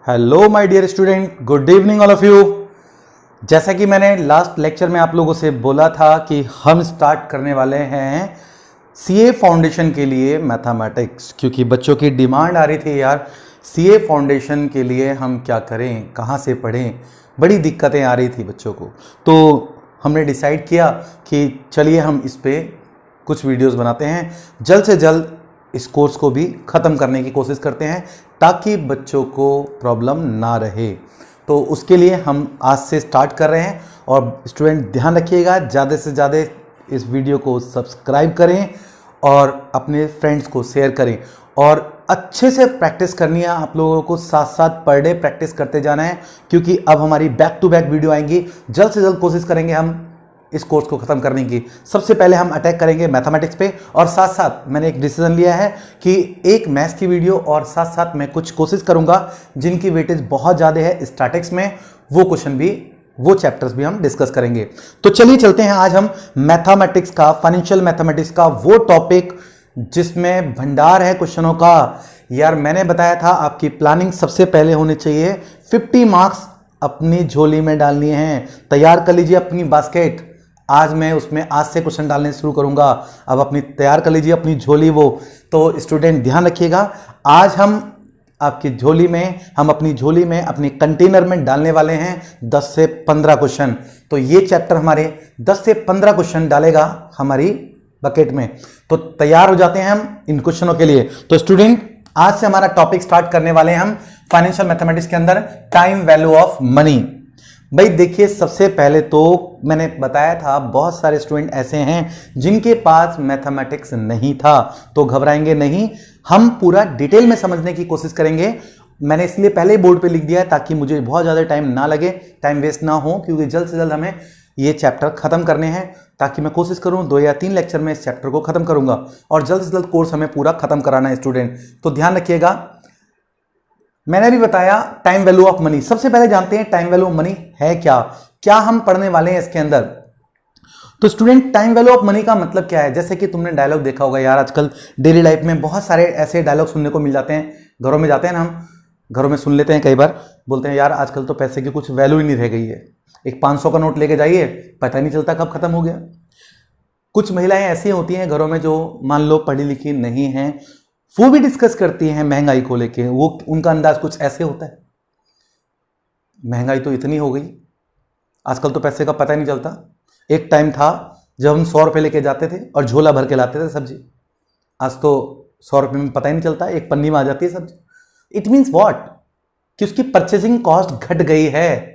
Hello my dear student, good evening all of you. जैसा कि मैंने लास्ट लेक्चर में आप लोगों से बोला था कि हम स्टार्ट करने वाले हैं सीए फाउंडेशन के लिए मैथमेटिक्स, क्योंकि बच्चों की डिमांड आ रही थी यार सीए फाउंडेशन के लिए हम क्या करें, कहाँ से पढ़ें, बड़ी दिक्कतें आ रही थी बच्चों को। तो हमने डिसाइड किया कि चलिए हम इस पे कुछ वीडियोस बनाते हैं, जल्द से जल्द इस कोर्स को भी ख़त्म करने की कोशिश करते हैं ताकि बच्चों को प्रॉब्लम ना रहे। तो उसके लिए हम आज से स्टार्ट कर रहे हैं और स्टूडेंट ध्यान रखिएगा, ज़्यादा से ज़्यादा इस वीडियो को सब्सक्राइब करें और अपने फ्रेंड्स को शेयर करें। और अच्छे से प्रैक्टिस करनी है आप लोगों को, साथ साथ पर डे प्रैक्टिस करते जाना है, क्योंकि अब हमारी बैक टू बैक वीडियो आएंगी। जल्द से जल्द कोशिश करेंगे हम इस कोर्स को ख़त्म करने की। सबसे पहले हम अटैक करेंगे मैथमेटिक्स पे, और साथ साथ मैंने एक डिसीजन लिया है कि एक मैथ्स की वीडियो और साथ साथ मैं कुछ कोशिश करूंगा जिनकी वेटेज बहुत ज़्यादा है स्टैटिक्स में, वो क्वेश्चन भी, वो चैप्टर्स भी हम डिस्कस करेंगे। तो चलिए चलते हैं आज हम मैथमेटिक्स का, फाइनेंशियल मैथमेटिक्स का वो टॉपिक जिसमें भंडार है क्वेश्चनों का। यार मैंने बताया था आपकी प्लानिंग सबसे पहले होनी चाहिए, 50 मार्क्स अपनी झोली में डालनी है। तैयार कर लीजिए अपनी बास्केट, आज मैं उसमें आज से क्वेश्चन डालने शुरू करूंगा। अब अपनी तैयार कर लीजिए अपनी झोली वो। तो स्टूडेंट ध्यान रखिएगा, आज हम आपकी झोली में, हम अपनी झोली में, अपनी कंटेनर में डालने वाले हैं 10 से 15 क्वेश्चन। तो ये चैप्टर हमारे 10 से 15 क्वेश्चन डालेगा हमारी बकेट में। तो तैयार हो जाते हैं हम इन क्वेश्चनों के लिए। तो स्टूडेंट आज से हमारा टॉपिक स्टार्ट करने वाले हैं हम फाइनेंशियल मैथमेटिक्स के अंदर टाइम वैल्यू ऑफ मनी। भाई देखिए, सबसे पहले तो मैंने बताया था बहुत सारे स्टूडेंट ऐसे हैं जिनके पास मैथमेटिक्स नहीं था, तो घबराएंगे नहीं, हम पूरा डिटेल में समझने की कोशिश करेंगे। मैंने इसलिए पहले बोर्ड पे लिख दिया है ताकि मुझे बहुत ज़्यादा टाइम ना लगे, टाइम वेस्ट ना हो, क्योंकि जल्द से जल्द हमें ये चैप्टर खत्म करने हैं, ताकि मैं कोशिश करूं 2 या 3 लेक्चर में इस चैप्टर को खत्म करूंगा और जल्द से जल्द कोर्स हमें पूरा खत्म कराना है स्टूडेंट। तो ध्यान रखिएगा, मैंने भी बताया टाइम वैल्यू ऑफ मनी। सबसे पहले जानते हैं टाइम वैल्यू ऑफ मनी है क्या, क्या हम पढ़ने वाले हैं इसके अंदर। तो student time value of money का मतलब क्या है, जैसे कि तुमने डायलॉग देखा होगा यार, आजकल डेली लाइफ में बहुत सारे ऐसे डायलॉग सुनने को मिल जाते हैं। घरों में जाते हैं ना, हम घरों में सुन लेते हैं, कई बार बोलते हैं यार आजकल तो पैसे की कुछ वैल्यू ही नहीं रह गई है, एक 500 का नोट लेके जाइए, पता नहीं चलता कब खत्म हो गया। कुछ महिलाएं ऐसी होती हैं घरों में जो मान लो पढ़ी लिखी नहीं हैं, वो भी डिस्कस करती हैं महंगाई को लेके। वो उनका अंदाज कुछ ऐसे होता है, महंगाई तो इतनी हो गई, आजकल तो पैसे का पता ही नहीं चलता। एक टाइम था जब हम 100 रुपये लेके जाते थे और झोला भर के लाते थे सब्जी, आज तो 100 रुपये में पता ही नहीं चलता, एक पन्नी में आ जाती है सब्जी। इट मीन्स व्हाट, कि उसकी परचेसिंग कॉस्ट घट गई है।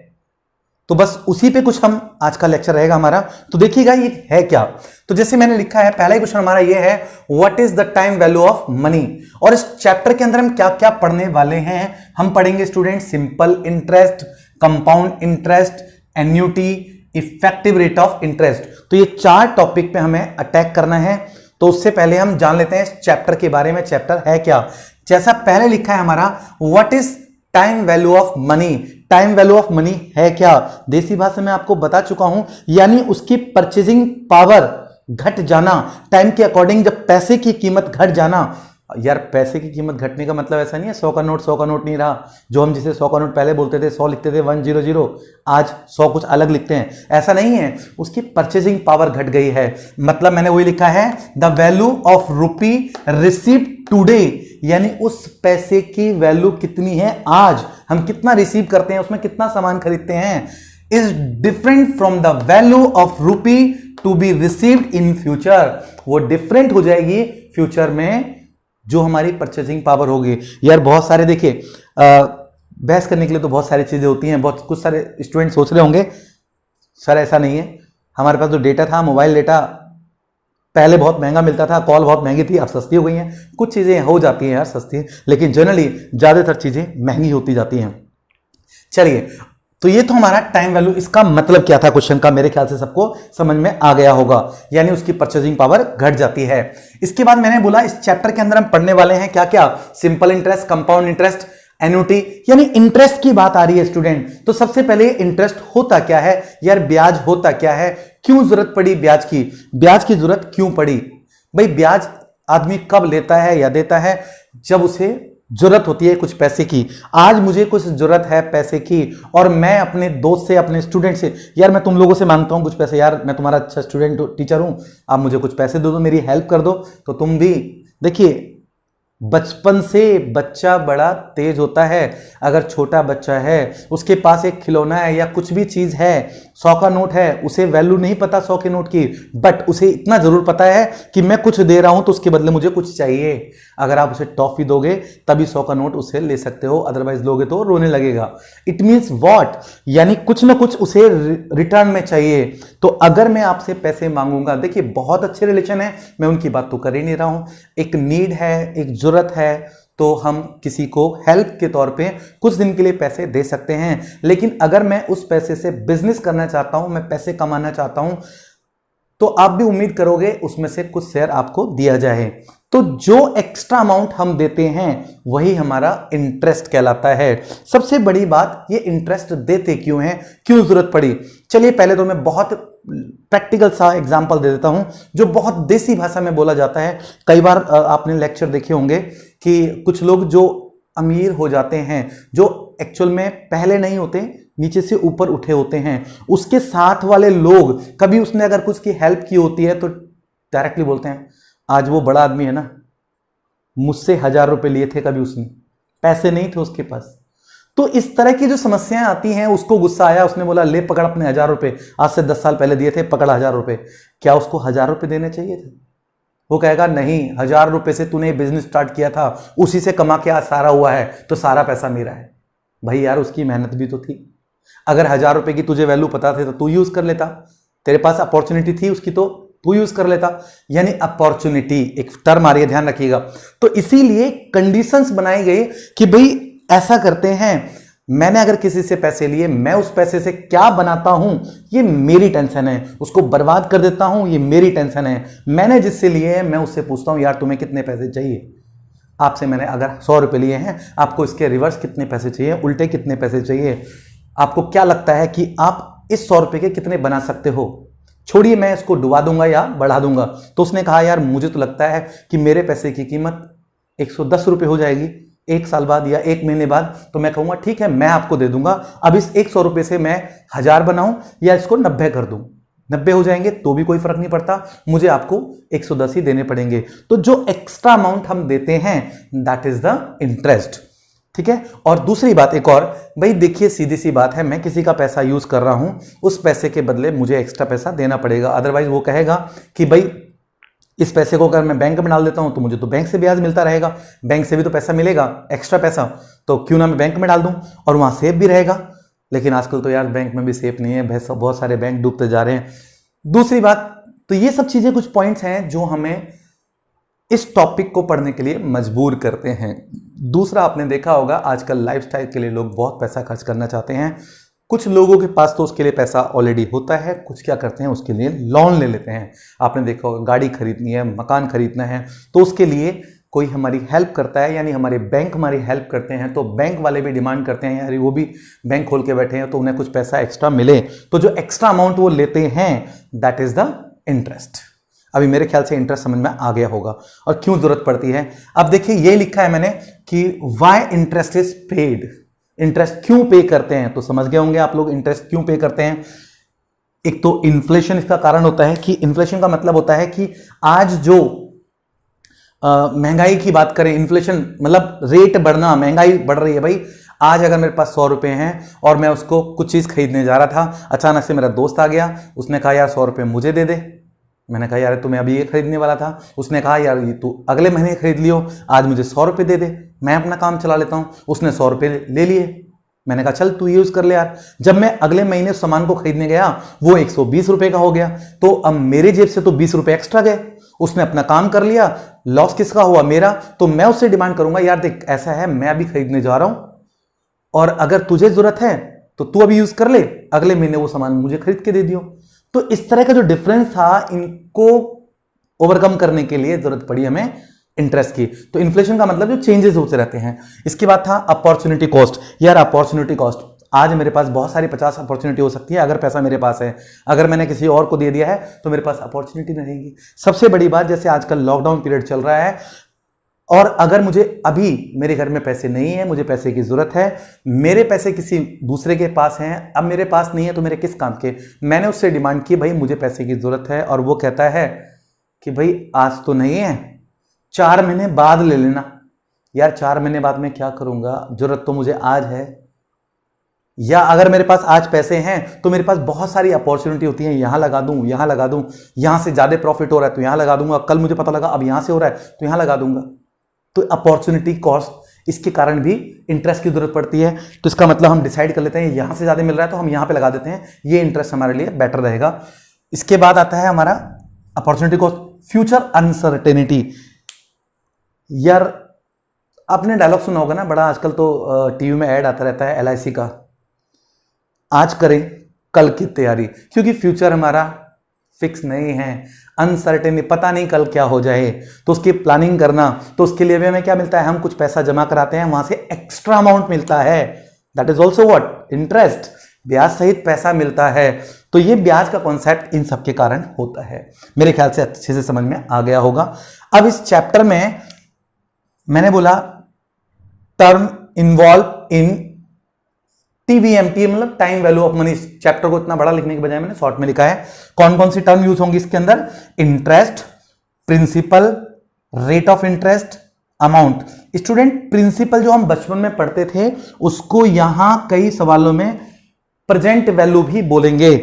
तो बस उसी पे कुछ हम आज का लेक्चर रहेगा हमारा। तो देखिएगा ये है क्या। तो जैसे मैंने लिखा है, पहला ही क्वेश्चन हमारा ये है, what is the time value of money. और इस चैप्टर के अंदर हम क्या क्या पढ़ने वाले हैं, हम पढ़ेंगे student simple interest, compound interest, annuity, effective rate of interest. तो ये 4 टॉपिक पे हमें अटैक करना है। तो उससे पहले हम जान लेते हैं इस चैप्टर के बारे में, चैप्टर है क्या। जैसा पहले लिखा है हमारा, what is time value of money. Time value of money है क्या, देसी भाषा में आपको बता चुका हूं, यानी उसकी परचेजिंग पावर घट जाना। टाइम के अकॉर्डिंग जब पैसे की कीमत घट जाना, यार पैसे की कीमत घटने का मतलब ऐसा नहीं है 100 का नोट 100 का नोट नहीं रहा। जो हम जिसे 100 का नोट पहले बोलते थे, 100 लिखते थे 100, आज 100 कुछ अलग लिखते हैं, ऐसा नहीं है। उसकी परचेजिंग पावर घट गई है, मतलब मैंने वही लिखा है, the value of rupee received today, यानी उस पैसे की वैल्यू कितनी है आज, हम कितना रिसीव करते हैं, उसमें कितना सामान खरीदते हैं, is different from the value of rupee to be received in future. वो डिफरेंट हो जाएगी फ्यूचर में जो हमारी परचेसिंग पावर होगी। यार बहुत सारे, देखिए बहस करने के लिए तो बहुत सारी चीजें होती हैं। बहुत कुछ सारे स्टूडेंट सोच रहे होंगे सर ऐसा नहीं है, हमारे पास जो डेटा था, मोबाइल डेटा पहले बहुत महंगा मिलता था, कॉल बहुत महंगी थी, अब सस्ती हो गई हैं। कुछ चीजें हो जाती हैं यार सस्ती, लेकिन जनरली ज्यादातर चीजें महंगी होती जाती हैं। चलिए, तो ये तो हमारा टाइम वैल्यू, इसका मतलब क्या था क्वेश्चन का, मेरे ख्याल से सबको समझ में आ गया होगा, यानी उसकी परचेजिंग पावर घट जाती है। इसके बाद मैंने बोला इस चैप्टर के अंदर हम पढ़ने वाले हैं क्या क्या, simple interest, compound interest, annuity, यानी इंटरेस्ट की बात आ रही है स्टूडेंट। तो सबसे पहले इंटरेस्ट होता क्या है यार, ब्याज होता क्या है, क्यों जरूरत पड़ी ब्याज की, ब्याज की जरूरत क्यों पड़ी। भाई ब्याज आदमी कब लेता है या देता है, जब उसे जरूरत होती है कुछ पैसे की। आज मुझे कुछ जरूरत है पैसे की और मैं अपने दोस्त से, अपने स्टूडेंट से, यार मैं तुम लोगों से मांगता हूं कुछ पैसे, यार मैं तुम्हारा अच्छा स्टूडेंट टीचर हूं, आप मुझे कुछ पैसे दो, मेरी हेल्प कर दो। तो तुम भी देखिए, बचपन से बच्चा बड़ा तेज होता है। अगर छोटा बच्चा है, उसके पास एक खिलौना है या कुछ भी चीज है, 100 का नोट है, उसे वैल्यू नहीं पता 100 के नोट की, बट उसे इतना जरूर पता है कि मैं कुछ दे रहा हूं तो उसके बदले मुझे कुछ चाहिए। अगर आप उसे टॉफी दोगे तभी 100 का नोट उसे ले सकते हो, अदरवाइज लोगे तो रोने लगेगा। इट मीन्स वॉट, यानी कुछ ना कुछ उसे रिटर्न में चाहिए। तो अगर मैं आपसे पैसे मांगूंगा, देखिए बहुत अच्छे रिलेशन है, मैं उनकी बात तो कर ही नहीं रहा हूं, एक नीड है, एक जरूरत है, तो हम किसी को हेल्प के तौर पे कुछ दिन के लिए पैसे दे सकते हैं। लेकिन अगर मैं उस पैसे से बिजनेस करना चाहता हूं, मैं पैसे कमाना चाहता हूं, तो आप भी उम्मीद करोगे उसमें से कुछ शेयर आपको दिया जाए। तो जो एक्स्ट्रा अमाउंट हम देते हैं वही हमारा इंटरेस्ट कहलाता है। सबसे बड़ी बात, ये इंटरेस्ट देते क्यों हैं, क्यों जरूरत पड़ी। चलिए पहले तो मैं बहुत प्रैक्टिकल सा एग्जांपल दे देता हूं जो बहुत देसी भाषा में बोला जाता है। कई बार आपने लेक्चर देखे होंगे कि कुछ लोग जो अमीर हो जाते हैं, जो एक्चुअल में पहले नहीं होते, नीचे से ऊपर उठे होते हैं, उसके साथ वाले लोग कभी उसने अगर कुछ की हेल्प की होती है तो डायरेक्टली बोलते हैं, आज वो बड़ा आदमी है ना, मुझसे 1000 रुपए लिए थे कभी उसने, पैसे नहीं थे उसके पास। तो इस तरह की जो समस्याएं आती हैं, उसको गुस्सा आया, उसने बोला ले पकड़ अपने 1000 रुपए, आज से 10 साल पहले दिए थे, पकड़ 1000 रुपए। क्या उसको 1000 रुपए देने चाहिए थे? वो कहेगा नहीं, 1000 रुपए से तूने बिजनेस स्टार्ट किया था, उसी से कमा के आज सारा हुआ है, तो सारा पैसा मेरा है। भाई यार, उसकी मेहनत भी तो थी। अगर 1000 रुपए की तुझे वैल्यू पता थे तो तू यूज कर लेता, तेरे पास अपॉर्चुनिटी थी उसकी तो तू यूज कर लेता। यानी अपॉर्चुनिटी एक टर्म आ रही है, ध्यान रखिएगा। तो इसीलिए कंडीशंस बनाई गई कि भाई ऐसा करते हैं, मैंने अगर किसी से पैसे लिए, मैं उस पैसे से क्या बनाता हूं ये मेरी टेंशन है, उसको बर्बाद कर देता हूं ये मेरी टेंशन है। मैंने जिससे लिए हैं मैं उससे पूछता हूं, यार तुम्हें कितने पैसे चाहिए। आपसे मैंने अगर 100 रुपए लिए हैं, आपको इसके रिवर्स कितने पैसे चाहिए, उल्टे कितने पैसे चाहिए, आपको क्या लगता है कि आप इस 100 रुपए के कितने बना सकते हो, छोड़िए मैं इसको डुबा दूंगा या बढ़ा दूंगा। तो उसने कहा यार मुझे तो लगता है कि मेरे पैसे की कीमत 110 रुपए हो जाएगी, 1 साल बाद या 1 महीने बाद। तो मैं कहूंगा ठीक है, मैं आपको दे दूंगा। अब इस 100 रुपए से मैं 1000 बनाऊं या इसको 90 कर दूं, 90 हो जाएंगे तो भी कोई फर्क नहीं पड़ता, मुझे आपको 110 ही देने पड़ेंगे। तो जो एक्स्ट्रा अमाउंट हम देते हैं दैट इज द इंटरेस्ट, ठीक है। और दूसरी बात एक और, भाई देखिए सीधी सी बात है, मैं किसी का पैसा यूज कर रहा हूं, उस पैसे के बदले मुझे एक्स्ट्रा पैसा देना पड़ेगा। अदरवाइज वो कहेगा कि भाई इस पैसे को अगर मैं बैंक में डाल देता हूं तो मुझे तो बैंक से ब्याज मिलता रहेगा, बैंक से भी तो पैसा मिलेगा एक्स्ट्रा पैसा, तो क्यों ना मैं बैंक में डाल दूं और वहां सेफ भी रहेगा। लेकिन आजकल तो यार बैंक में भी सेफ नहीं है, बहुत सारे बैंक डूबते जा रहे हैं। दूसरी बात, तो ये सब चीजें कुछ पॉइंट्स हैं जो हमें इस टॉपिक को पढ़ने के लिए मजबूर करते हैं। दूसरा, आपने देखा होगा आजकल लाइफस्टाइल के लिए लोग बहुत पैसा खर्च करना चाहते हैं। कुछ लोगों के पास तो उसके लिए पैसा ऑलरेडी होता है, कुछ क्या करते हैं उसके लिए लोन ले लेते हैं। आपने देखा होगा गाड़ी खरीदनी है, मकान खरीदना है, तो उसके लिए कोई हमारी हेल्प करता है, यानी हमारे बैंक हमारी हेल्प करते हैं, तो बैंक वाले भी डिमांड करते हैं यार वो भी बैंक खोल के बैठे हैं तो उन्हें कुछ पैसा एक्स्ट्रा मिले। तो जो एक्स्ट्रा अमाउंट वो लेते हैं दैट इज द इंटरेस्ट। अभी मेरे ख्याल से इंटरेस्ट समझ में आ गया होगा और क्यों जरूरत पड़ती है। अब देखिए ये लिखा है मैंने कि why interest is paid, interest क्यों पे करते हैं, तो समझ गए होंगे आप लोग इंटरेस्ट क्यों पे करते हैं। एक तो इन्फ्लेशन इसका कारण होता है, कि इन्फ्लेशन का मतलब होता है कि आज जो महंगाई की बात करें, इन्फ्लेशन मतलब रेट बढ़ना, महंगाई बढ़ रही है। भाई आज अगर मेरे पास 100 रुपए हैं और मैं उसको कुछ चीज खरीदने जा रहा था, अचानक से मेरा दोस्त आ गया, उसने कहा यार 100 रुपए मुझे दे दे। मैंने कहा यार तुम्हें अभी ये खरीदने वाला था, उसने कहा यार ये तू अगले महीने खरीद लियो, आज मुझे 100 रुपए दे दे, मैं अपना काम चला लेता हूं। उसने 100 रुपए ले लिए, मैंने कहा चल तू यूज कर ले यार। जब मैं अगले महीने सामान को खरीदने गया वो 120 रुपए का हो गया, तो अब मेरे जेब से तो 20 रुपए एक्स्ट्रा गए। उसने अपना काम कर लिया, लॉस किसका हुआ, मेरा। तो मैं उससे डिमांड करूंगा यार देख ऐसा है, मैं अभी खरीदने जा रहा हूं और अगर तुझे जरूरत है तो तू अभी यूज कर ले, अगले महीने वो सामान मुझे खरीद के दे दियो। तो इस तरह का जो डिफरेंस था, इनको ओवरकम करने के लिए जरूरत पड़ी हमें इंटरेस्ट की। तो इन्फ्लेशन का मतलब जो चेंजेस होते रहते हैं। इसके बाद था अपॉर्चुनिटी कॉस्ट। यार अपॉर्चुनिटी कॉस्ट, आज मेरे पास बहुत सारी 50 अपॉर्चुनिटी हो सकती है अगर पैसा मेरे पास है, अगर मैंने किसी और को दे दिया है तो मेरे पास अपॉर्चुनिटी नहीं रहेगी। सबसे बड़ी बात, जैसे आजकल लॉकडाउन पीरियड चल रहा है, और अगर मुझे अभी मेरे घर में पैसे नहीं है, मुझे पैसे की जरूरत है, मेरे पैसे किसी दूसरे के पास हैं, अब मेरे पास नहीं है तो मेरे किस काम के, मैंने उससे डिमांड की भाई मुझे पैसे की जरूरत है, और वो कहता है कि भाई आज तो नहीं है, 4 महीने बाद ले लेना। यार 4 महीने बाद मैं क्या करूंगा, जरूरत तो मुझे आज है। या अगर मेरे पास आज पैसे हैं तो मेरे पास बहुत सारी अपॉर्चुनिटी होती है, यहां लगा दूं, यहां लगा दूं, यहां से ज्यादा प्रॉफिट हो रहा है तो यहां लगा दूंगा, कल मुझे पता लगा अब यहां से हो रहा है तो यहां लगा दूंगा। तो अपॉर्चुनिटी कॉस्ट, इसके कारण भी इंटरेस्ट की जरूरत पड़ती है। तो इसका मतलब हम डिसाइड कर लेते हैं यहां से ज्यादा मिल रहा है तो हम यहां पे लगा देते हैं, ये इंटरेस्ट हमारे लिए बेटर रहेगा। इसके बाद आता है हमारा अपॉर्चुनिटी कॉस्ट, फ्यूचर अनसर्टेनिटी। यार आपने डायलॉग सुना होगा ना बड़ा, आजकल तो टीवी में ऐड आता रहता है LIC का, आज करें कल की तैयारी, क्योंकि फ्यूचर हमारा फिक्स नहीं है, अनसर्टेन, पता नहीं कल क्या हो जाए, तो उसकी प्लानिंग करना। तो उसके लिए भी हमें क्या मिलता है, हम कुछ पैसा जमा कराते हैं, वहां से एक्स्ट्रा अमाउंट मिलता है, that is also what, interest, ब्याज सहित पैसा मिलता है। तो ये ब्याज का कॉन्सेप्ट इन सबके कारण होता है। मेरे ख्याल से अच्छे से समझ में आ गया होगा। अब इस चैप्टर में मैंने बोला टर्म इन्वॉल्व इन TVMT, मतलब time value of money. Chapter को इतना बड़ा लिखने के बजाय मैंने शॉर्ट में लिखा है। कौन कौन सी टर्म यूज होंगी इसके अंदर, interest, principal, rate of interest, amount. Student principal जो हम बचपन में पढ़ते थे उसको यहां कई सवालों में प्रेजेंट वैल्यू भी बोलेंगे।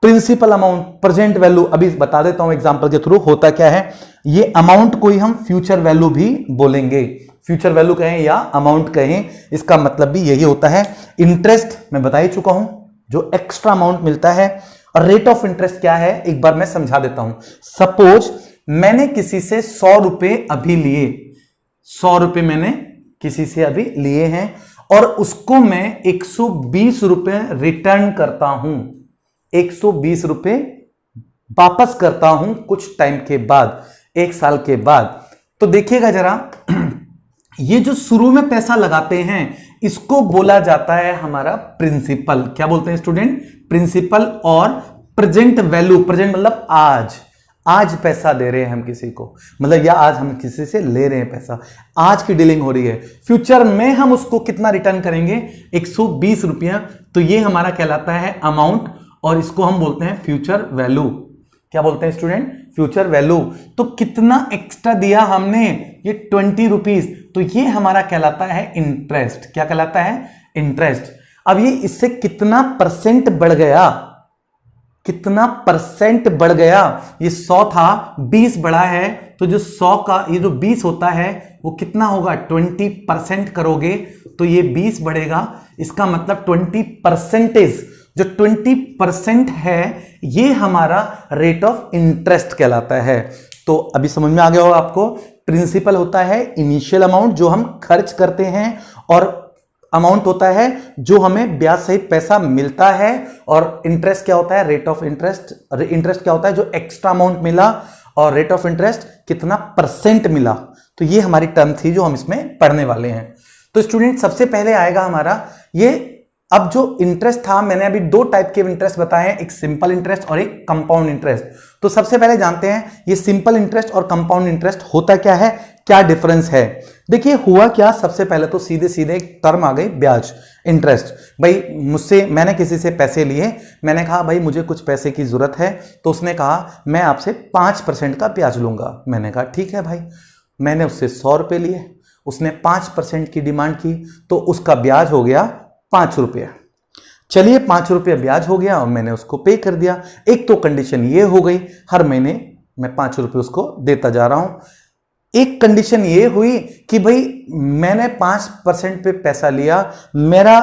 प्रिंसिपल, अमाउंट, प्रेजेंट वैल्यू अभी बता देता हूं एग्जांपल के थ्रू होता क्या है। ये अमाउंट को ही हम फ्यूचर वैल्यू भी बोलेंगे, फ्यूचर वैल्यू कहें या अमाउंट कहें, इसका मतलब भी यही होता है। इंटरेस्ट मैं बता ही चुका हूं, जो एक्स्ट्रा अमाउंट मिलता है। और रेट ऑफ इंटरेस्ट क्या है एक बार मैं समझा देता हूं। सपोज मैंने किसी से 100 रुपए अभी लिए, 100 रुपए मैंने किसी से अभी लिए हैं और उसको मैं 120 रुपए रिटर्न करता हूं, 120 रुपए वापस करता हूं कुछ टाइम के बाद, 1 साल के बाद। तो देखिएगा जरा, ये जो शुरू में पैसा लगाते हैं इसको बोला जाता है हमारा प्रिंसिपल। क्या बोलते हैं स्टूडेंट, प्रिंसिपल। और प्रेजेंट वैल्यू, प्रेजेंट मतलब आज, आज पैसा दे रहे हैं हम किसी को, मतलब या आज हम किसी से ले रहे हैं पैसा, आज की डीलिंग हो रही है। फ्यूचर में हम उसको कितना रिटर्न करेंगे, 120 रुपया। तो ये हमारा कहलाता है अमाउंट और इसको हम बोलते हैं फ्यूचर वैल्यू। क्या बोलते हैं स्टूडेंट, फ्यूचर वैल्यू। तो कितना एक्स्ट्रा दिया हमने, ये 20 रुपीज, तो ये हमारा कहलाता है इंटरेस्ट। क्या कहलाता है, इंटरेस्ट। अब ये इससे कितना परसेंट बढ़ गया, कितना परसेंट बढ़ गया, ये 100 था 20 बढ़ा है, तो जो 100 का ये जो 20 होता है वो कितना होगा, 20% करोगे तो ये 20 बढ़ेगा। इसका मतलब 20%, जो 20% है ये हमारा रेट ऑफ इंटरेस्ट कहलाता है। तो अभी समझ में आ गया होगा आपको, प्रिंसिपल होता है इनिशियल अमाउंट जो हम खर्च करते हैं, और अमाउंट होता है जो हमें ब्याज सहित पैसा मिलता है, और इंटरेस्ट क्या होता है, रेट ऑफ इंटरेस्ट। इंटरेस्ट क्या होता है, जो एक्स्ट्रा अमाउंट मिला, और रेट ऑफ इंटरेस्ट कितना परसेंट मिला। तो ये हमारी टर्म थी जो हम इसमें पढ़ने वाले हैं। तो स्टूडेंट सबसे पहले आएगा हमारा ये, अब जो इंटरेस्ट था मैंने अभी 2 टाइप के इंटरेस्ट बताए हैं, एक सिंपल इंटरेस्ट और एक कंपाउंड इंटरेस्ट। तो सबसे पहले जानते हैं ये सिंपल इंटरेस्ट और कंपाउंड इंटरेस्ट होता क्या है, क्या डिफरेंस है। देखिए हुआ क्या, सबसे पहले तो सीधे सीधे एक टर्म आ गई ब्याज, इंटरेस्ट। भाई मुझसे, मैंने किसी से पैसे लिए, मैंने कहा भाई मुझे कुछ पैसे की जरूरत है, तो उसने कहा मैं आपसे 5% का ब्याज लूंगा। मैंने कहा ठीक है भाई, मैंने उससे 100 रुपए लिए, उसने 5% की डिमांड की, तो उसका ब्याज हो गया 5 रुपये। चलिए 5 रुपये ब्याज हो गया और मैंने उसको पे कर दिया। एक तो कंडीशन ये हो गई, हर महीने मैं 5 रुपये उसको देता जा रहा हूं। एक कंडीशन ये हुई कि भाई मैंने 5% पे पैसा लिया, मेरा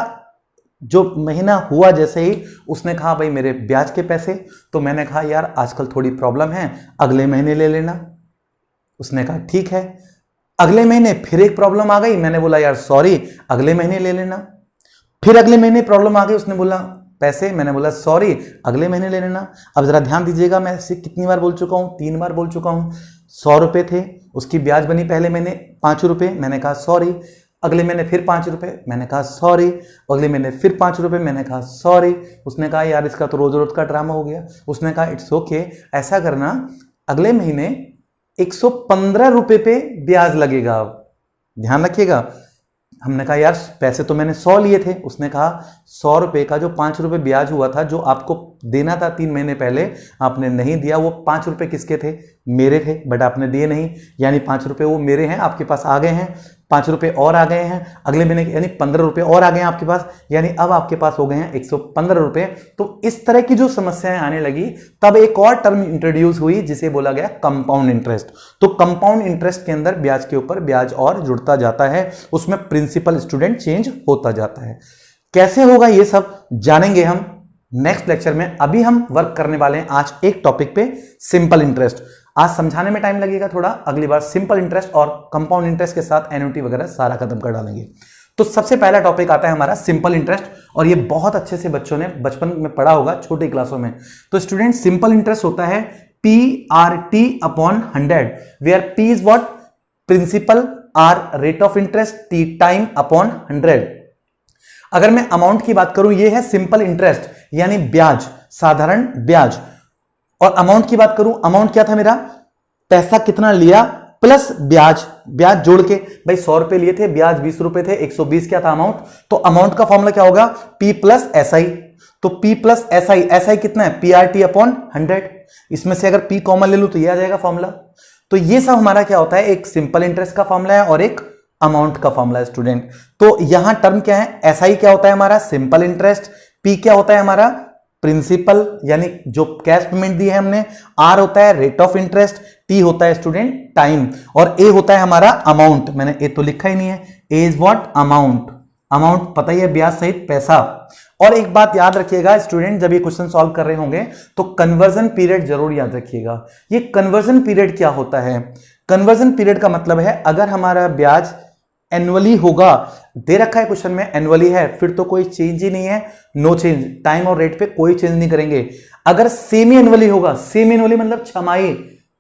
जो महीना हुआ जैसे ही उसने कहा भाई मेरे ब्याज के पैसे, तो मैंने कहा यार आजकल थोड़ी प्रॉब्लम है, अगले महीने ले लेना। उसने कहा ठीक है। अगले महीने फिर एक प्रॉब्लम आ गई, मैंने बोला यार सॉरी, अगले महीने ले लेना। फिर अगले महीने प्रॉब्लम आ गई, उसने बोला पैसे, मैंने बोला सॉरी, अगले महीने ले लेना। अब जरा ध्यान दीजिएगा, मैं इसे कितनी बार बोल चुका हूं, 3 बार बोल चुका हूं। 100 रुपए थे, उसकी ब्याज बनी पहले महीने 5 रुपए, मैंने कहा सॉरी। अगले महीने फिर 5 रुपए, मैंने कहा सॉरी। अगले महीने फिर 5 रुपए, मैंने कहा सॉरी। उसने कहा यार इसका तो रोज रोज का ड्रामा हो गया। उसने कहा इट्स ओके, ऐसा करना अगले महीने 115 रुपए पे ब्याज लगेगा। ध्यान रखिएगा, हमने कहा यार पैसे तो मैंने 100 लिए थे, उसने कहा 100 रुपए का जो 5 रुपए ब्याज हुआ था, जो आपको देना था 3 महीने पहले, आपने नहीं दिया। वो 5 रुपए किसके थे? मेरे थे, बट आपने दिए नहीं, यानी 5 रुपए वो मेरे हैं, आपके पास आ गए हैं। 5 रुपए और आ गए हैं अगले महीने, यानी 15 रुपए और आ गए हैं आपके पास, यानी अब आपके पास हो गए हैं 115 रुपए। तो इस तरह की जो समस्याएं आने लगी, तब एक और टर्म इंट्रोड्यूस हुई जिसे बोला गया कंपाउंड इंटरेस्ट। तो कंपाउंड इंटरेस्ट के अंदर ब्याज के ऊपर ब्याज और जुड़ता जाता है, उसमें प्रिंसिपल स्टूडेंट चेंज होता जाता है। कैसे होगा ये सब जानेंगे हम नेक्स्ट लेक्चर में। अभी हम वर्क करने वाले हैं आज एक टॉपिक पे, सिंपल इंटरेस्ट। आज समझाने में टाइम लगेगा थोड़ा, अगली बार सिंपल इंटरेस्ट और कंपाउंड इंटरेस्ट के साथ एन्युटी वगैरह सारा खत्म कर डालेंगे। तो सबसे पहला टॉपिक आता है हमारा सिंपल इंटरेस्ट, और ये बहुत अच्छे से बच्चों ने बचपन में पढ़ा होगा छोटी क्लासों में। तो स्टूडेंट, सिंपल इंटरेस्ट होता है PRT upon 100, where P is what? Principal, R rate of interest, T time upon 100। अगर मैं अमाउंट की बात करूं, ये है सिंपल इंटरेस्ट यानी ब्याज, साधारण ब्याज। और अमाउंट की बात करूं, अमाउंट क्या था मेरा? पैसा कितना लिया प्लस ब्याज, ब्याज जोड़ के। भाई 100 रुपए लिए थे, ब्याज 20 रुपए थे, 120 क्या था अमाउंट। तो अमाउंट का फॉर्मूला क्या होगा? P plus SI। तो P प्लस SI, SI कितना है? PRT upon 100। इसमें से अगर P कॉमन ले लूं तो ये आ जाएगा फॉर्मूला। तो ये सब हमारा क्या होता है? एक सिंपल इंटरेस्ट का फॉर्मूला है और एक अमाउंट का फॉर्मूला है स्टूडेंट। तो यहां टर्म क्या है? SI क्या होता है हमारा? Simple interest. P क्या होता है हमारा? प्रिंसिपल, यानी जो कैश पेमेंट दी है हमने। R होता है रेट ऑफ इंटरेस्ट, T होता है स्टूडेंट टाइम, और A होता है हमारा अमाउंट। मैंने A तो लिखा ही नहीं है, A is what? Amount. Amount पता ही है, ब्याज सहित पैसा। और एक बात याद रखिएगा स्टूडेंट, जब ये क्वेश्चन सॉल्व कर रहे होंगे तो कन्वर्जन पीरियड जरूर याद रखिएगा। ये कन्वर्जन पीरियड क्या होता है? कन्वर्जन पीरियड का मतलब है, अगर हमारा ब्याज एनुअली होगा, दे रखा है क्वेश्चन में एनुअली है, फिर तो कोई चेंज ही नहीं है, नो चेंज, टाइम और रेट पे कोई चेंज नहीं करेंगे। अगर सेमी एनुअली होगा, सेमी एनुअली मतलब छमाही,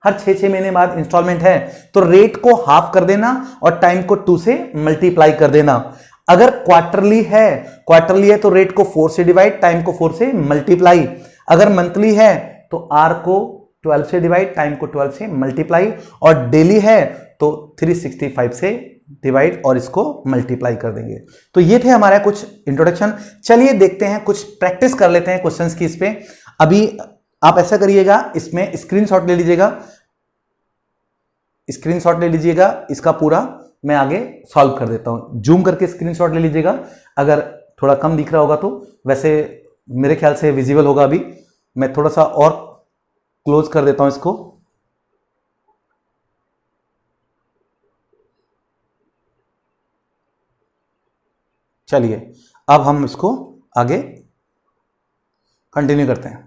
हर 6-6 महीने बाद इंस्टॉलमेंट है, तो रेट को हाफ कर देना और टाइम को 2 से मल्टीप्लाई कर देना। अगर क्वार्टरली है तो रेट को 4 से डिवाइड, टाइम को 4 से मल्टीप्लाई। अगर मंथली है तो R को 12 से डिवाइड, टाइम को 12 से मल्टीप्लाई, और डेली है तो 365 से डिवाइड और इसको मल्टीप्लाई कर देंगे। तो ये थे हमारा कुछ इंट्रोडक्शन। चलिए देखते हैं, कुछ प्रैक्टिस कर लेते हैं क्वेश्चंस की इस पे। अभी आप ऐसा करिएगा, इसमें स्क्रीनशॉट ले लीजिएगा, स्क्रीनशॉट ले लीजिएगा इसका पूरा, मैं आगे सॉल्व कर देता हूं। जूम करके स्क्रीनशॉट ले लीजिएगा, अगर थोड़ा कम दिख रहा होगा तो, वैसे मेरे ख्याल से विजिबल होगा। अभी मैं थोड़ा सा और क्लोज कर देता हूं इसको। चलिए अब हम इसको आगे कंटिन्यू करते हैं।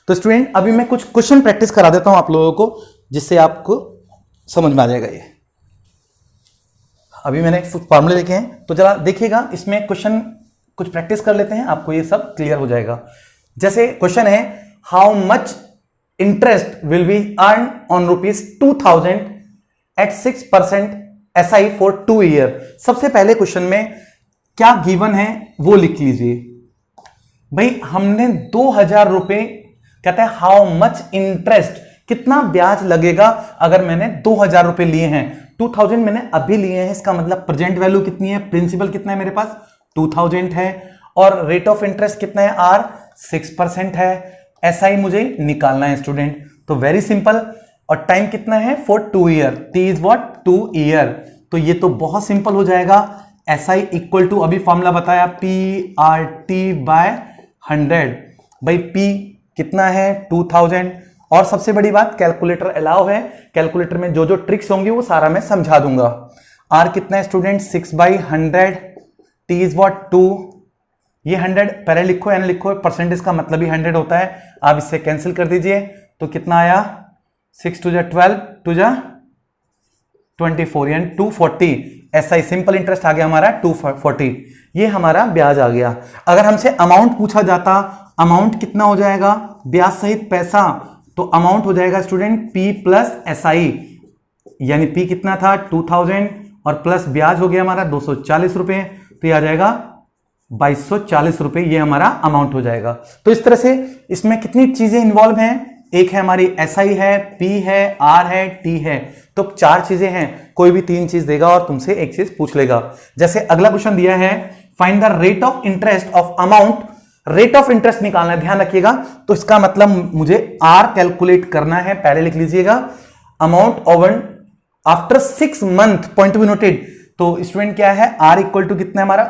तो स्टूडेंट, अभी मैं कुछ क्वेश्चन प्रैक्टिस करा देता हूं आप लोगों को, जिससे आपको समझ में आ जाएगा। ये अभी मैंने फॉर्मूले लिखे हैं, तो जरा देखिएगा, इसमें क्वेश्चन कुछ प्रैक्टिस कर लेते हैं, आपको ये सब क्लियर हो जाएगा। जैसे क्वेश्चन है, how much interest will be earn on ₹2000 at 6% SI for 2 year. सबसे पहले क्वेश्चन में क्या गिवन है वो लिख लीजिए। भाई हमने 2000 रुपए, कहता है हाउ मच इंटरेस्ट, कितना ब्याज लगेगा अगर मैंने 2000 रुपए लिए हैं। 2000 मैंने अभी लिए हैं, इसका मतलब प्रेजेंट वैल्यू कितनी है? प्रिंसिपल कितना है मेरे पास? 2000 है, और रेट ऑफ इंटरेस्ट कितना है? R 6% है। SI मुझे निकालना है स्टूडेंट, तो वेरी सिंपल। और टाइम कितना है? For 2 year, T is what? 2 year. तो ये तो बहुत सिंपल हो जाएगा। SI इक्वल टू, अभी फॉर्मूला बताया, PRT बाय 100। भाई P कितना है? 2000। और सबसे बड़ी बात, कैलकुलेटर अलाउ है, कैलकुलेटर में जो जो ट्रिक्स होंगी वो सारा मैं समझा दूंगा। R कितना है स्टूडेंट? 6/100। T is what? 2। ये 100 पहले लिखो, यानी लिखो, परसेंटेज का मतलब ही 100 होता है। आप इससे कैंसिल कर दीजिए, तो कितना आया? 6 2 12 2 24, यानी 240। SI सिंपल इंटरेस्ट आ गया हमारा 240। ये हमारा ब्याज आ गया। अगर हमसे अमाउंट पूछा जाता, अमाउंट कितना हो जाएगा? ब्याज सहित पैसा, तो अमाउंट हो जाएगा स्टूडेंट P प्लस SI, यानी P कितना था? 2000, और प्लस ब्याज हो गया हमारा 240 रुपए, तो ये आ जाएगा 2240 रुपए। ये हमारा अमाउंट हो जाएगा। तो इस तरह से इसमें कितनी चीजें इन्वॉल्व हैं? एक है हमारी SI है, P है, R है, T है। तो 4 चीजें हैं, कोई भी 3 चीज देगा और तुमसे एक चीज पूछ लेगा। जैसे अगला क्वेश्चन दिया है, find the rate of interest of amount, rate of interest निकालना है, ध्यान रखिएगा। तो इसका मतलब मुझे R कैलकुलेट करना है, पहले लिख लीजिएगा। Amount oven after 6 month, point to be noted. तो स्टूडेंट क्या है, R इक्वल टू कितना है हमारा,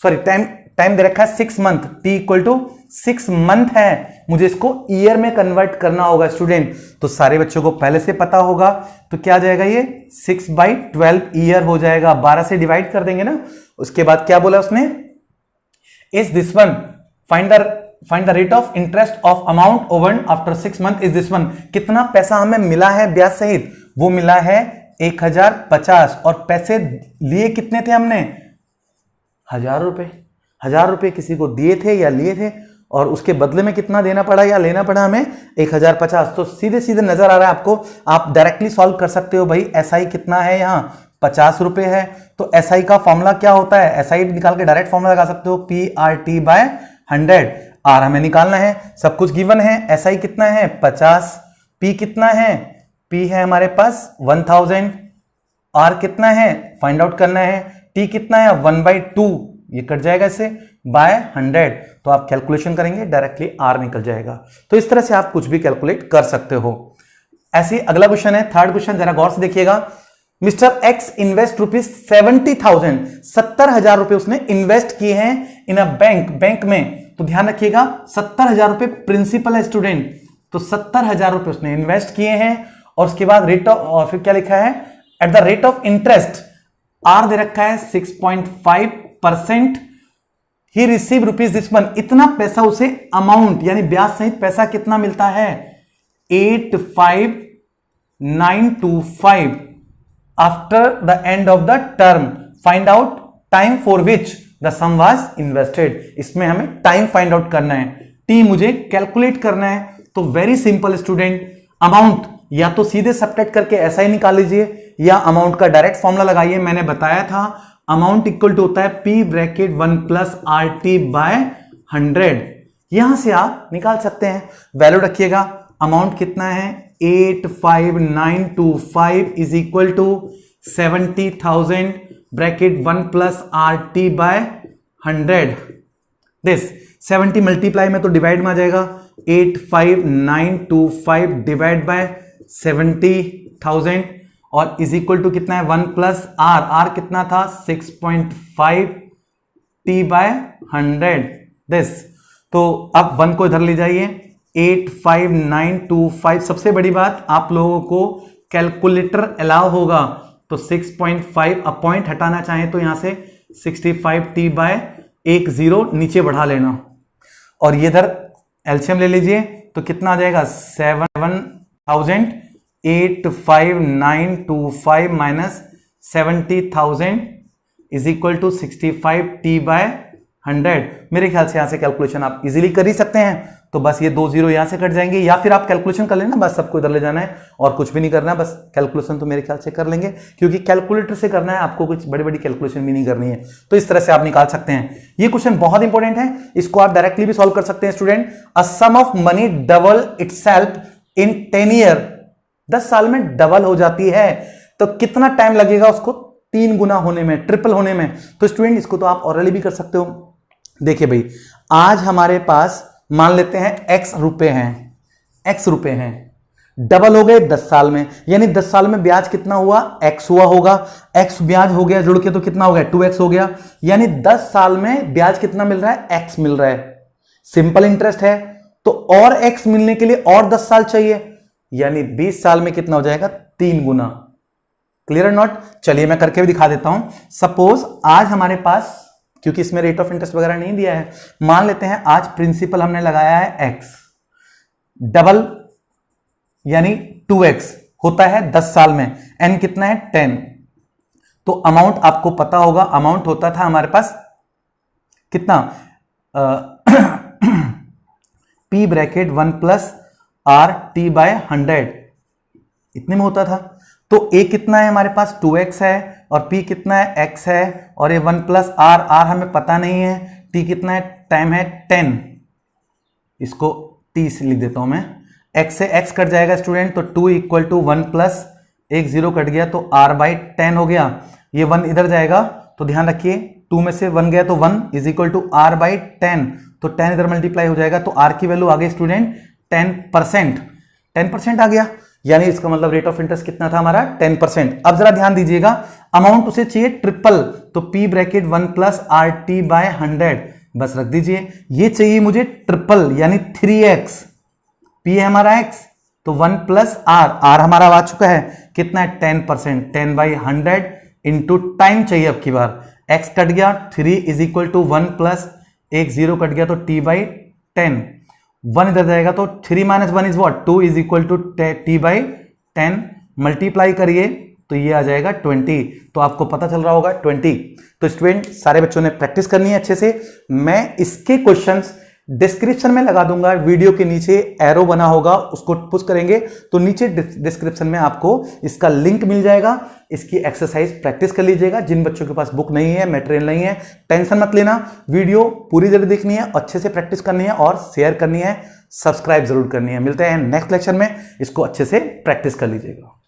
सॉरी टाइम दे रखा है 6 month, T equal to 6 month है, मुझे इसको ईयर में कन्वर्ट करना होगा स्टूडेंट। तो सारे बच्चों को पहले से पता होगा, तो क्या आ जाएगा ये 6/12 ईयर हो जाएगा, 12 से डिवाइड कर देंगे ना। उसके बाद क्या बोला उसने, is this one, find the rate of interest of amount oven after 6 month is this one. कितना पैसा हमें मिला है ब्याज सहित, वो मिला है 1050, और पैसे लिए कितने थे हमने, 1000 रुपए। 1000 रुपए किसी को दिए थे या लिए थे, और उसके बदले में कितना देना पड़ा या लेना पड़ा हमें, 1050। तो सीधे सीधे नजर आ रहा है आपको, आप डायरेक्टली सॉल्व कर सकते हो। भाई SI कितना है, यहाँ 50 रुपए है, तो SI का फॉर्मूला क्या होता है, SI निकाल के डायरेक्ट फॉर्मूला लगा सकते हो, PRT/100। R हमें निकालना है, सब कुछ गिवन है। SI कितना है 50, P कितना है, P है हमारे पास 1000, R कितना है फाइंड आउट करना है, T कितना है 1/2, ये कट जाएगा इससे बाय 100। तो आप कैलकुलेशन करेंगे डायरेक्टली R निकल जाएगा। तो इस तरह से आप कुछ भी कैलकुलेट कर सकते हो। ऐसे अगला क्वेश्चन है, थर्ड क्वेश्चन, जरा गौर से देखिएगा। मिस्टर एक्स इन्वेस्ट रुपीज 70,000, 70,000 रुपए उसने इन्वेस्ट किए हैं इन अ बैंक में। तो ध्यान रखिएगा 70,000 रुपए प्रिंसिपल है स्टूडेंट, तो 70,000 रुपए उसने इन्वेस्ट किए हैं। और उसके बाद रेट ऑफ, और फिर क्या लिखा है, at the rate of interest R दे रखा है 6.5%। ही रिसीव रुपीज दिस वन, इतना पैसा उसे अमाउंट यानी ब्याज सहित पैसा कितना मिलता है, 85,925 after the end of the term. Find out time for which the sum was invested. इसमें हमें टाइम फाइंड आउट करना है, टी मुझे कैलकुलेट करना है। तो वेरी सिंपल स्टूडेंट, अमाउंट या तो सीधे सब्ट्रैक्ट करके ऐसा ही निकाल लीजिए, या अमाउंट का डायरेक्ट फॉर्मूला लगाइए। मैंने बताया था अमाउंट इक्वल टू होता है P(1 + RT/100। यहां से आप निकाल सकते हैं, वैल्यू रखिएगा। अमाउंट कितना है 85,925 is equal to 70,000 (1 + RT/100। This 70 multiply में तो डिवाइड में आ जाएगा, 85,925 डिवाइड बाय 70,000 और इज इक्वल टू कितना है 1 + R कितना था 6.5 T/100 दिस। तो अब 1 को इधर ले जाइए, 85,925। सबसे बड़ी बात, आप लोगों को कैलकुलेटर अलाउ होगा, तो 6.5 अब पॉइंट हटाना चाहें तो यहां से 65 T/10 नीचे बढ़ा लेना, और ये इधर एलसीएम ले लीजिए, तो कितना आ जाएगा 7,85,925 minus 70,000 is equal to 65 T/100। मेरे ख्याल से यहां से कैलकुलेशन आप इजीली कर ही सकते हैं। तो बस ये 2 0 यहां से कट जाएंगे, या फिर आप कैलकुलेशन कर लेना, बस सबको इधर ले जाना है और कुछ भी नहीं करना है, बस कैलकुलेशन तो मेरे ख्याल से कर लेंगे, क्योंकि कैलकुलेटर से करना है, आपको कुछ बड़ी बड़ी कैलकुलेशन भी नहीं करनी है। तो इस तरह से आप निकाल सकते हैं। ये क्वेश्चन बहुत इंपॉर्टेंट है, इसको आप डायरेक्टली भी सॉल्व कर सकते हैं student. A sum of money double itself in 10 year, 10 साल में डबल हो जाती है, तो कितना टाइम लगेगा उसको 3 गुना होने में, ट्रिपल होने में। तो स्टूडेंट इसको तो आप ऑरली भी कर सकते हो। देखिए भाई, आज हमारे पास मान लेते हैं x रुपए हैं, डबल हो गए 10 साल में, यानी 10 साल में ब्याज कितना हुआ, x हुआ होगा, x ब्याज हो गया जुड़ के, तो कितना हो गया 2x हो गया, यानी 10 साल में ब्याज कितना मिल रहा है, x मिल रहा है। सिंपल इंटरेस्ट है, तो और x मिलने के लिए और 10 साल चाहिए, यानी 20 साल में कितना हो जाएगा 3 गुना। क्लियर और नॉट? चलिए मैं करके भी दिखा देता हूं। सपोज आज हमारे पास, क्योंकि इसमें रेट ऑफ इंटरेस्ट वगैरह नहीं दिया है, मान लेते हैं आज प्रिंसिपल हमने लगाया है x, डबल यानी 2x होता है 10 साल में, n कितना है 10। तो अमाउंट आपको पता होगा, अमाउंट होता था हमारे पास कितना P(1 + RT/100 इतने में होता था। तो a कितना है हमारे पास 2x है, और p कितना है x है, और ये 1 + R हमें पता नहीं है, t कितना है टाइम है 10, इसको t से लिख देता हूं मैं, x से x कट जाएगा स्टूडेंट, तो 2 इक्वल टू 1 प्लस एक 0 कट गया तो r बाई 10 हो गया। ये 1 इधर जाएगा तो ध्यान रखिए 2 में से 1 गया तो 1 is equal to r by 10, तो 10 इधर मल्टीप्लाई हो जाएगा तो r की वैल्यू आ गई स्टूडेंट 10%। 10% आ गया, यानी इसका मतलब रेट ऑफ इंटरेस्ट कितना था हमारा 10%। अब जरा ध्यान दीजिएगा, अमाउंट उसे चाहिए ट्रिपल, तो p bracket 1 plus R T by 100 बस रख दीजिए। ये चाहिए मुझे ट्रिपल यानी 3x, p है हमारा x, तो 1 प्लस r हमारा आ चुका है कितना है 10%, 10 बाई 100 इंटू टाइम चाहिए अब की बार, x कट गया 3 इज इक्वल टू 1 प्लस एक 0 कट गया तो t बाई 10, 1 इधर जाएगा तो 3 minus 1 is what 2 is equal to t by 10, multiply करिए तो ये आ जाएगा 20, तो आपको पता चल रहा होगा 20। तो स्टूडेंट सारे बच्चों ने प्रैक्टिस करनी है अच्छे से। मैं इसके क्वेश्चंस डिस्क्रिप्शन में लगा दूंगा, वीडियो के नीचे एरो बना होगा उसको पुश करेंगे तो नीचे डिस्क्रिप्शन में आपको इसका लिंक मिल जाएगा। इसकी एक्सरसाइज प्रैक्टिस कर लीजिएगा। जिन बच्चों के पास बुक नहीं है, मटेरियल नहीं है, टेंशन मत लेना, वीडियो पूरी जरूर देखनी है, अच्छे से प्रैक्टिस करनी है और शेयर करनी है, सब्सक्राइब जरूर करनी है। मिलते हैं नेक्स्ट लेक्चर में, इसको अच्छे से प्रैक्टिस कर लीजिएगा।